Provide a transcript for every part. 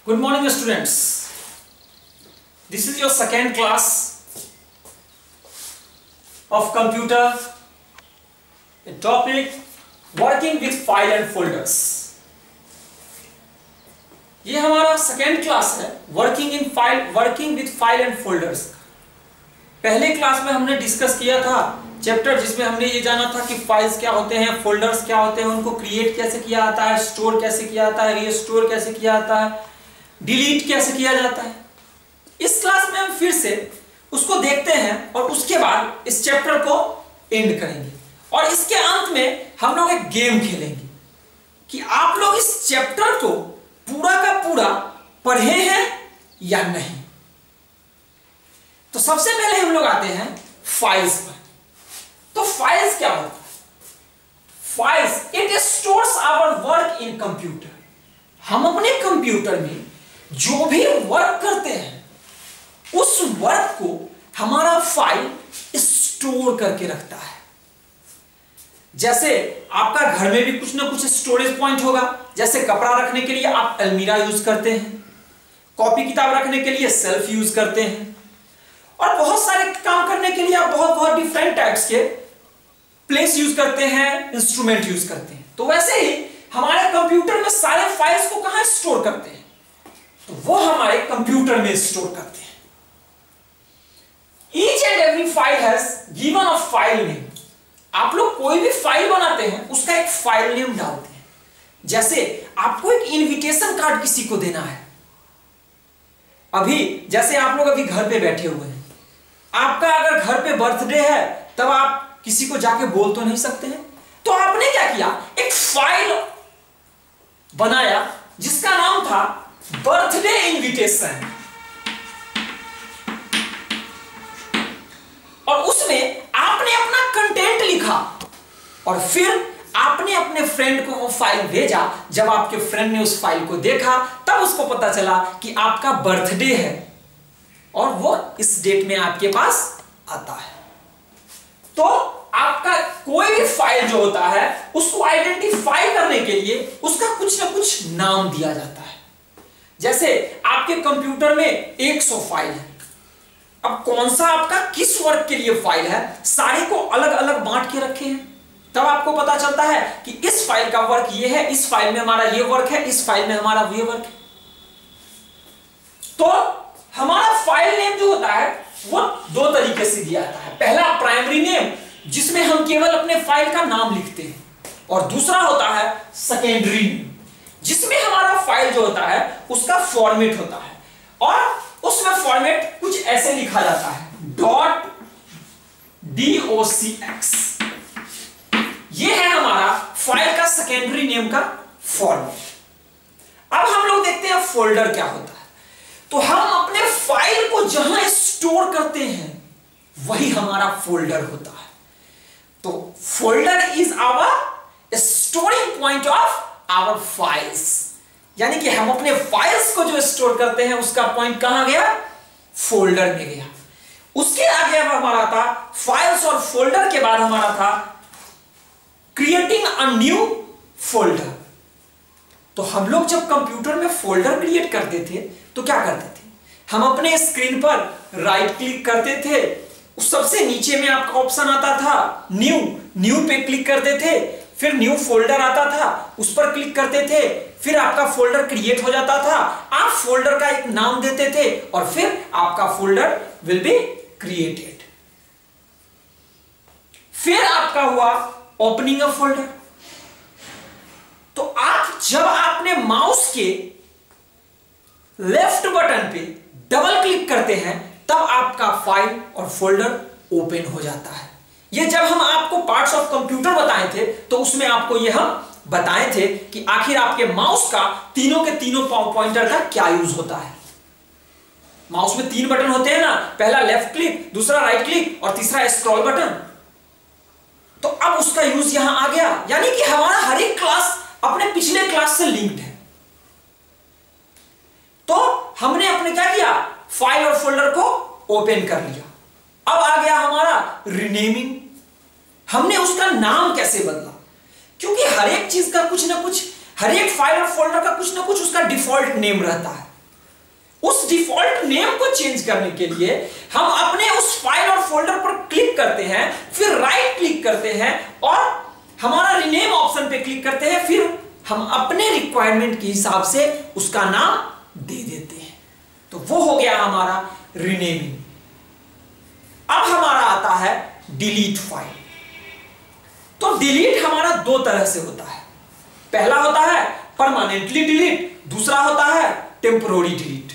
Good morning students. This is your second class of computer. The topic working with file and folders. ये हमारा second class है working with file and folders. पहले class में हमने discuss किया था chapter जिसमें हमने ये जाना था कि फाइल्स क्या होते हैं, फोल्डर्स क्या होते हैं, उनको क्रिएट कैसे किया जाता है, स्टोर कैसे किया जाता है, रीस्टोर कैसे किया जाता है, डिलीट कैसे किया जाता है। इस क्लास में हम फिर से उसको देखते हैं और उसके बाद इस चैप्टर को एंड करेंगे और इसके अंत में हम लोग एक गेम खेलेंगे कि आप लोग इस चैप्टर को पूरा का पूरा पढ़े हैं या नहीं। तो सबसे पहले हम लोग आते हैं फाइल्स पर। तो फाइल्स क्या होता है? Files it stores our work in computer. हम अपने कंप्यूटर में जो भी वर्क करते हैं उस वर्क को हमारा फाइल स्टोर करके रखता है। जैसे आपका घर में भी कुछ ना कुछ स्टोरेज पॉइंट होगा। जैसे कपड़ा रखने के लिए आप अलमीरा यूज करते हैं, कॉपी किताब रखने के लिए सेल्फ यूज करते हैं और बहुत सारे काम करने के लिए आप बहुत डिफरेंट टाइप्स के प्लेस यूज करते हैं, इंस्ट्रूमेंट यूज करते हैं। तो वैसे ही हमारे कंप्यूटर में सारे फाइल्स को कहां स्टोर करते हैं? तो वो हमारे कंप्यूटर में स्टोर करते हैं। Each and every file has given a file name. आप लोग कोई भी फाइल बनाते हैं उसका एक फाइल नेम डालते हैं। जैसे आपको एक इनविटेशन कार्ड किसी को देना है। अभी जैसे आप लोग अभी घर पे बैठे हुए हैं, आपका अगर घर पे बर्थडे है तब आप किसी को जाके बोल तो नहीं सकते हैं। तो आपने क्या किया, एक फाइल बनाया जिसका नाम था बर्थडे इनविटेशन और उसमें आपने अपना कंटेंट लिखा और फिर आपने अपने फ्रेंड को वो फाइल भेजा। जब आपके फ्रेंड ने उस फाइल को देखा तब उसको पता चला कि आपका बर्थडे है और वो इस डेट में आपके पास आता है। तो आपका कोई भी फाइल जो होता है उसको आइडेंटिफाई करने के लिए उसका कुछ ना कुछ नाम दिया जाता है। जैसे आपके कंप्यूटर में 100 फाइल है। अब कौन सा आपका किस वर्क के लिए फाइल है, सारे को अलग अलग बांट के रखे हैं। तब आपको पता चलता है कि इस फाइल का वर्क ये है, इस फाइल में हमारा ये वर्क है, इस फाइल में हमारा ये वर्क है। तो हमारा फाइल नेम जो होता है वो दो तरीके से दिया जाता है। पहला प्राइमरी नेम जिसमें हम केवल अपने फाइल का नाम लिखते हैं और दूसरा होता है सेकेंडरी नेम जिसमें हमारा फाइल जो होता है उसका फॉर्मेट होता है और उसमें फॉर्मेट कुछ ऐसे लिखा जाता है .docx। ये है हमारा फाइल का सेकेंडरी नेम का फॉर्मेट। अब हम लोग देखते हैं फोल्डर क्या होता है। तो हम अपने फाइल को जहां स्टोर करते हैं वही हमारा फोल्डर होता है। तो folder is our storing point of our files. यानी कि हम अपने फाइल्स को जो स्टोर करते हैं उसका पॉइंट कहां गया? फोल्डर में गया। उसके आगे अब हमारा था फाइल्स और फोल्डर के बाद हमारा था क्रिएटिंग अ न्यू फोल्डर। तो हम लोग जब कंप्यूटर में फोल्डर क्रिएट करते थे तो क्या करते थे? हम अपने स्क्रीन पर राइट क्लिक करते थे, उस सबसे नीचे में आपका ऑप्शन आता था न्यू पे क्लिक करते थे, फिर न्यू फोल्डर आता था, उस पर क्लिक करते थे, फिर आपका फोल्डर क्रिएट हो जाता था। आप फोल्डर का एक नाम देते थे और फिर आपका फोल्डर विल बी क्रिएटेड। फिर आपका हुआ ओपनिंग अ फोल्डर। तो आप जब आपने माउस के लेफ्ट बटन पे डबल क्लिक करते हैं तब आपका फाइल और फोल्डर ओपन हो जाता है। ये जब हम आपको पार्ट्स ऑफ कंप्यूटर बताए थे तो उसमें आपको ये हम बताए थे कि आखिर आपके माउस का तीनों के तीनों पॉइंटर का क्या यूज होता है। माउस में 3 बटन होते हैं ना, पहला लेफ्ट क्लिक, दूसरा राइट क्लिक और तीसरा स्क्रॉल बटन। तो अब उसका यूज यहां आ गया। यानी कि हमारा हर एक क्लास अपने पिछले क्लास से लिंक्ड है। तो हमने अपने क्या किया, फाइल और फोल्डर को ओपन कर लिया। अब आ गया हमारा रीनेमिंग। हमने उसका नाम कैसे बदला, क्योंकि हर एक चीज का कुछ ना कुछ, हर एक फाइल और फोल्डर का कुछ ना कुछ उसका डिफॉल्ट नेम रहता है। उस डिफॉल्ट नेम को चेंज करने के लिए हम अपने उस फाइल और फोल्डर पर क्लिक करते हैं, फिर राइट क्लिक करते हैं और हमारा रीनेम ऑप्शन पे क्लिक करते हैं, फिर हम अपने रिक्वायरमेंट के हिसाब से उसका नाम दे देते हैं। तो वो हो गया हमारा रीनेमिंग। अब हमारा आता है डिलीट फाइल। तो डिलीट हमारा दो तरह से होता है। पहला होता है परमानेंटली डिलीट, दूसरा होता है टेम्पोररी डिलीट।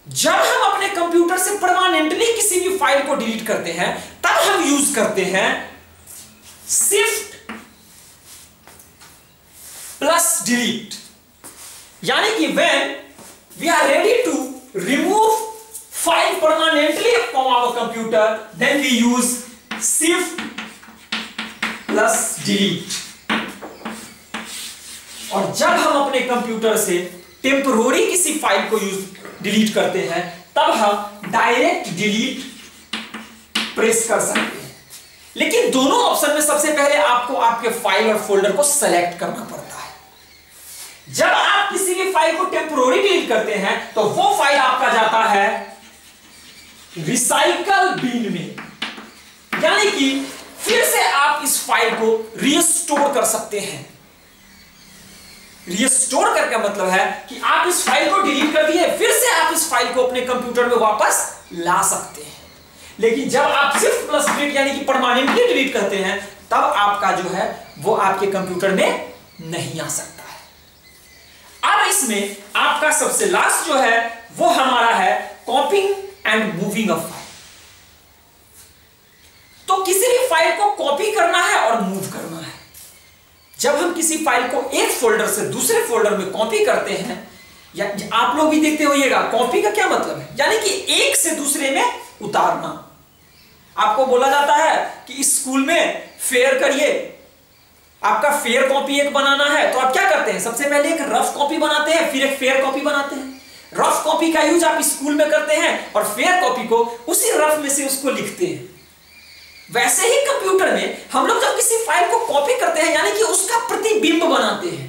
जब हम अपने कंप्यूटर से परमानेंटली किसी भी फाइल को डिलीट करते हैं तब हम यूज करते हैं शिफ्ट प्लस डिलीट, यानी कि when we are ready to remove file permanently from our computer, then we use shift plus delete। और जब हम अपने कंप्यूटर से टेम्पोररी किसी फाइल को डिलीट करते हैं तब हम डायरेक्ट डिलीट प्रेस कर सकते हैं। लेकिन दोनों ऑप्शन में सबसे पहले आपको आपके फाइल और फोल्डर को सेलेक्ट करना पड़ता है। जब आप किसी भी फाइल को टेम्पोररी डिलीट करते हैं तो वो फाइल आपका जाता है रिसाइकल बिन में, यानी कि फिर से आप इस फाइल को रीस्टोर कर सकते हैं। रीस्टोर करके मतलब है कि आप इस फाइल को डिलीट कर दिए, फिर से आप इस फाइल को अपने कंप्यूटर में वापस ला सकते हैं। लेकिन जब आप शिफ्ट प्लस डिलीट यानी कि परमानेंटली डिलीट करते हैं तब आपका जो है वो आपके कंप्यूटर में नहीं आ सकता है। अब इसमें आपका सबसे लास्ट जो है वो हमारा है कॉपिंग एंड मूविंग अ फाइल। तो किसी भी फाइल को कॉपी करना है और मूव करना है। जब हम किसी फाइल को एक फोल्डर से दूसरे फोल्डर में कॉपी करते हैं, या आप लोग भी देखते होइएगा कॉपी का क्या मतलब है, यानी कि एक से दूसरे में उतारना। आपको बोला जाता है कि स्कूल में फेयर करिए, आपका फेयर कॉपी एक बनाना है, तो आप क्या करते हैं, सबसे पहले एक रफ कॉपी बनाते हैं, फिर एक फेयर कॉपी बनाते हैं। रफ कॉपी का यूज आप स्कूल में करते हैं और फेयर कॉपी को उसी रफ में से उसको लिखते हैं। वैसे ही कंप्यूटर में हम लोग जब किसी फाइल को कॉपी करते हैं यानी कि उसका प्रतिबिंब बनाते हैं,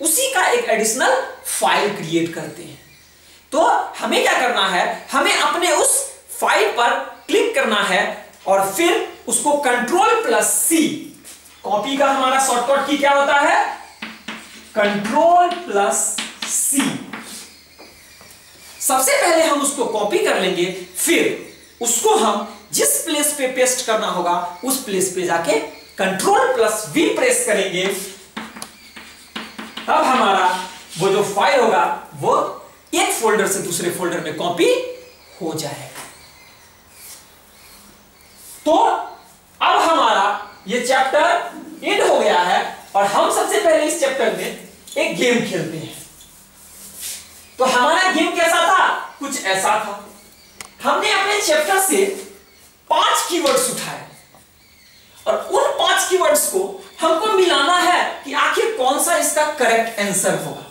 उसी का एक एडिशनल फाइल क्रिएट करते हैं। तो हमें क्या करना है, हमें अपने उस फाइल पर क्लिक करना है और फिर उसको कंट्रोल प्लस सी, कॉपी का हमारा शॉर्टकट की क्या होता है, कंट्रोल प्लस सी। सबसे पहले हम उसको कॉपी कर लेंगे, फिर उसको हम जिस प्लेस पे पेस्ट करना होगा उस प्लेस पे जाके कंट्रोल प्लस वी प्रेस करेंगे, तब हमारा वो जो फाइल होगा वो एक फोल्डर से दूसरे फोल्डर में कॉपी हो जाएगा। तो अब हमारा ये चैप्टर एंड हो गया है और हम सबसे पहले इस चैप्टर में एक गेम खेलते हैं। तो हमारा गेम कैसा था, कुछ ऐसा था। हमने अपने चैप्टर से 5 कीवर्ड्स उठाए और उन 5 कीवर्ड्स को हमको मिलाना है कि आखिर कौन सा इसका करेक्ट आंसर होगा।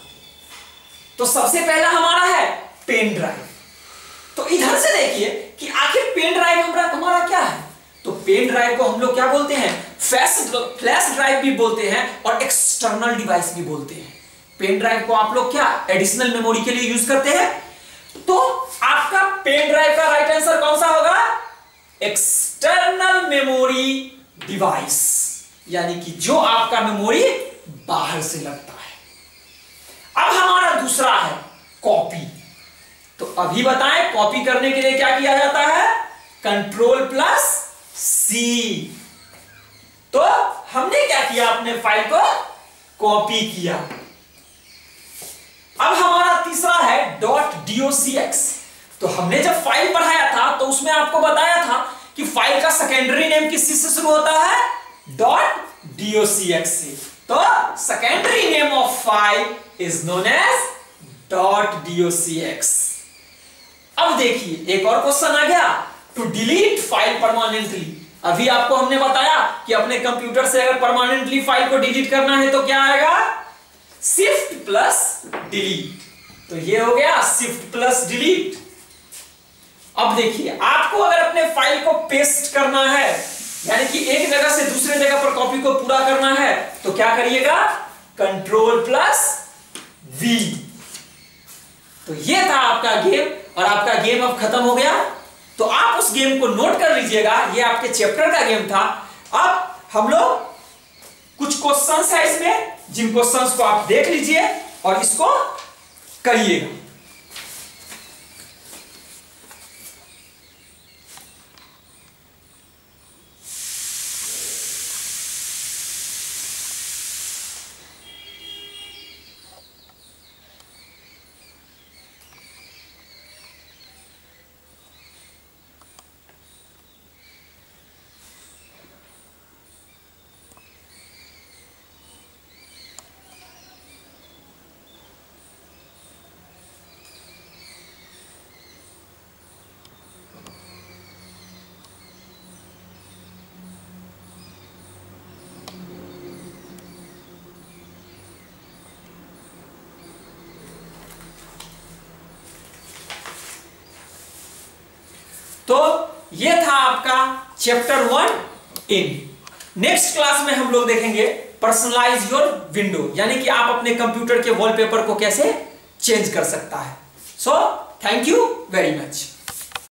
तो सबसे पहला हमारा है पेन ड्राइव। तो इधर से देखिए कि आखिर पेन ड्राइव हमारा क्या है। तो पेन ड्राइव को हम लोग क्या बोलते हैं, फ्लैश ड्राइव भी बोलते हैं और एक्सटर्नल डिवाइस भी बोलते हैं। पेन ड्राइव को आप लोग क्या एडिशनल मेमोरी के लिए यूज करते हैं। तो आपका पेन ड्राइव का राइट आंसर कौन सा होगा, एक्सटर्नल मेमोरी डिवाइस, यानी कि जो आपका मेमोरी बाहर से लगता है। अब हमारा दूसरा है कॉपी। तो अभी बताएं कॉपी करने के लिए क्या किया जाता है, कंट्रोल प्लस सी। तो हमने क्या किया, अपने फाइल को कॉपी किया। अब हमारा तीसरा है .docx। तो हमने जब फाइल पढ़ाया था तो उसमें आपको बताया था कि फाइल का सेकेंडरी नेम किस चीज से शुरू होता है, .docx से। तो secondary name of file is known as .docx। अब देखिए एक और क्वेश्चन आ गया, टू डिलीट फाइल परमानेंटली। अभी आपको हमने बताया कि अपने कंप्यूटर से अगर परमानेंटली फाइल को डिलीट करना है तो क्या आएगा, शिफ्ट प्लस डिलीट। तो ये हो गया शिफ्ट प्लस डिलीट। अब देखिए आपको अगर अपने फाइल को पेस्ट करना है, यानी कि एक जगह से दूसरे जगह पर कॉपी को पूरा करना है, तो क्या करिएगा, कंट्रोल प्लस वी। तो ये था आपका गेम, और आपका गेम अब खत्म हो गया। तो आप उस गेम को नोट कर लीजिएगा, ये आपके चैप्टर का गेम था। अब हम लोग कुछ क्वेश्चंस है इसमें, जिन क्वेश्चंस को आप देख लीजिए और इसको करिएगा। तो ये था आपका चैप्टर 1 इन। नेक्स्ट क्लास में हम लोग देखेंगे पर्सनलाइज योर विंडो, यानी कि आप अपने कंप्यूटर के वॉलपेपर को कैसे चेंज कर सकता है। So thank you very much.